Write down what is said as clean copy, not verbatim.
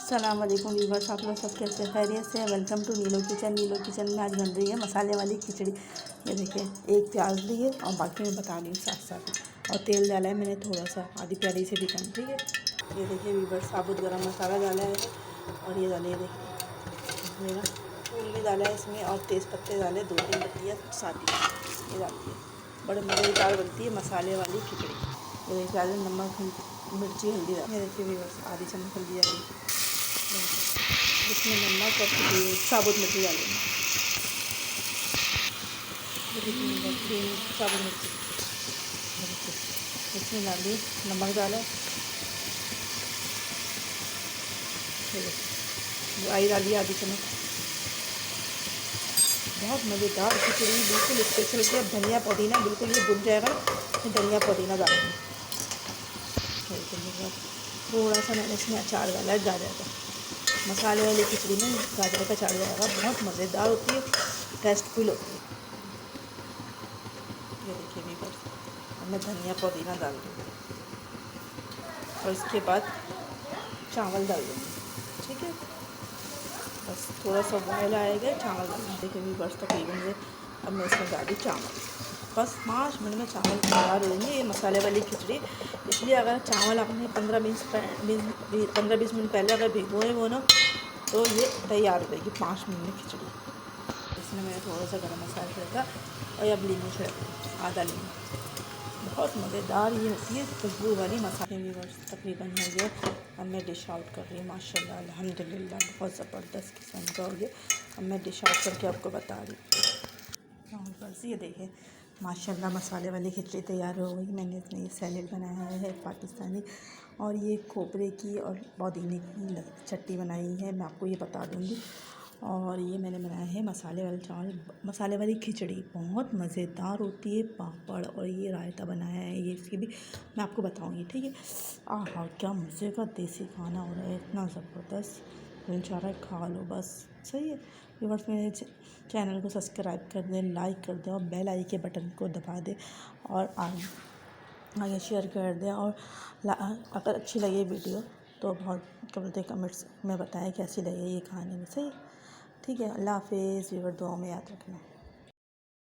सलामकुम वीवर्स, आप लोग सब कैसे खैरियत से हैं। वेलकम टू नीलो किचन। नीलो किचन में आज बन रही है मसाले वाली खिचड़ी। ये देखिए, एक प्याज लिए और बाकी मैं बता रही हूँ साथ साथ। और तेल डाला है मैंने थोड़ा सा, आधी प्याली से भी कम। ठीक है, ये देखिए वीवर्स, साबुत गरम मसाला डाला है और ये डाले, देखिए मेरा फूल भी डाला है इसमें और तेज़ पत्ते डाले 2-3 पत्तियाँ साथ ही ये डालती है। बड़े मज़ेदार बनती है मसाले वाली खिचड़ी। ये देखिए, प्याज, नमक, मिर्ची, हल्दी डाल। ये देखिए वीवर्स, आधी चम्मच हल्दी डाली, इसमें नमक और साबुत मिर्ची डालेंगे। साबुत मिर्ची इसमें डाली, नमक डाला, आई डाली आधी चम्मच। बहुत मज़ेदार खिचड़ी, बिल्कुल स्पेशल की। अब धनिया पुदीना बिल्कुल ये भुन जाएगा, फिर धनिया पुदीना डालेंगे। थोड़ा सा मैंने इसमें अचार डाला है गाजर का। मसाले वाली खिचड़ी में गाजर का अचार जाएगा, बहुत मज़ेदार होती है, टेस्टफुल होती है। ये देखिए वीवर्स, मैं धनिया पुदीना डाल दूँगी और इसके बाद चावल डाल दूँगी। ठीक है, बस थोड़ा सा बॉयल आएगा, चावल डाल दूँगी। देखिए वीवर्स, तकरीबन ये अब मैं इसमें डाल दी चावल। बस 5 मिनट में चावल तैयार हो जाएंगे। ये मसाले वाली खिचड़ी, इसलिए अगर चावल आपने 15-20 मिनट पहले अगर भिगोए वो ना, तो ये तैयार हो जाएगी 5 मिनट में खिचड़ी। इसमें मैंने थोड़ा सा गरम मसाला छिड़का और अब लीमू छिड़का, आधा लीमू। बहुत मज़ेदार ये होती है खुशबू वाली मसाले। वीवर्स, तकरीबन हो गया, अब मैं डिश आउट कर रही हूँ। माशाल्लाह अल्हम्दुलिल्लाह, बहुत ज़बरदस्त किस्म का हो गया। अब मैं डिश आउट करके आपको बता रही हूँ। बस ये देखिए, माशाल्लाह मसाले वाली खिचड़ी तैयार हो गई। मैंने इसमें ये सैलेड बनाया है पाकिस्तानी, और ये खोपरे की और पुदीने की चटनी बनाई है, मैं आपको ये बता दूँगी। और ये मैंने बनाया है मसाले वाले चावल, मसाले वाली खिचड़ी, बहुत मज़ेदार होती है। पापड़ और ये रायता बनाया है, ये इसकी भी मैं आपको बताऊँगी। ठीक है, आहा क्या मज़े का देसी खाना हो रहा है, इतना ज़बरदस्त, दिल चाह रहा है खा लो बस। सही है व्यूअर्स, मेरे चैनल को सब्सक्राइब कर दें, लाइक कर दें और बेल आइकन के बटन को दबा दें और आगे शेयर कर दें। और अगर अच्छी लगे वीडियो तो बहुत कमेंट्स में बताएं कैसी लगी ये खाने में। सही, ठीक है, अल्लाह हाफिज़। व्यूअर, दुआ में याद रखना।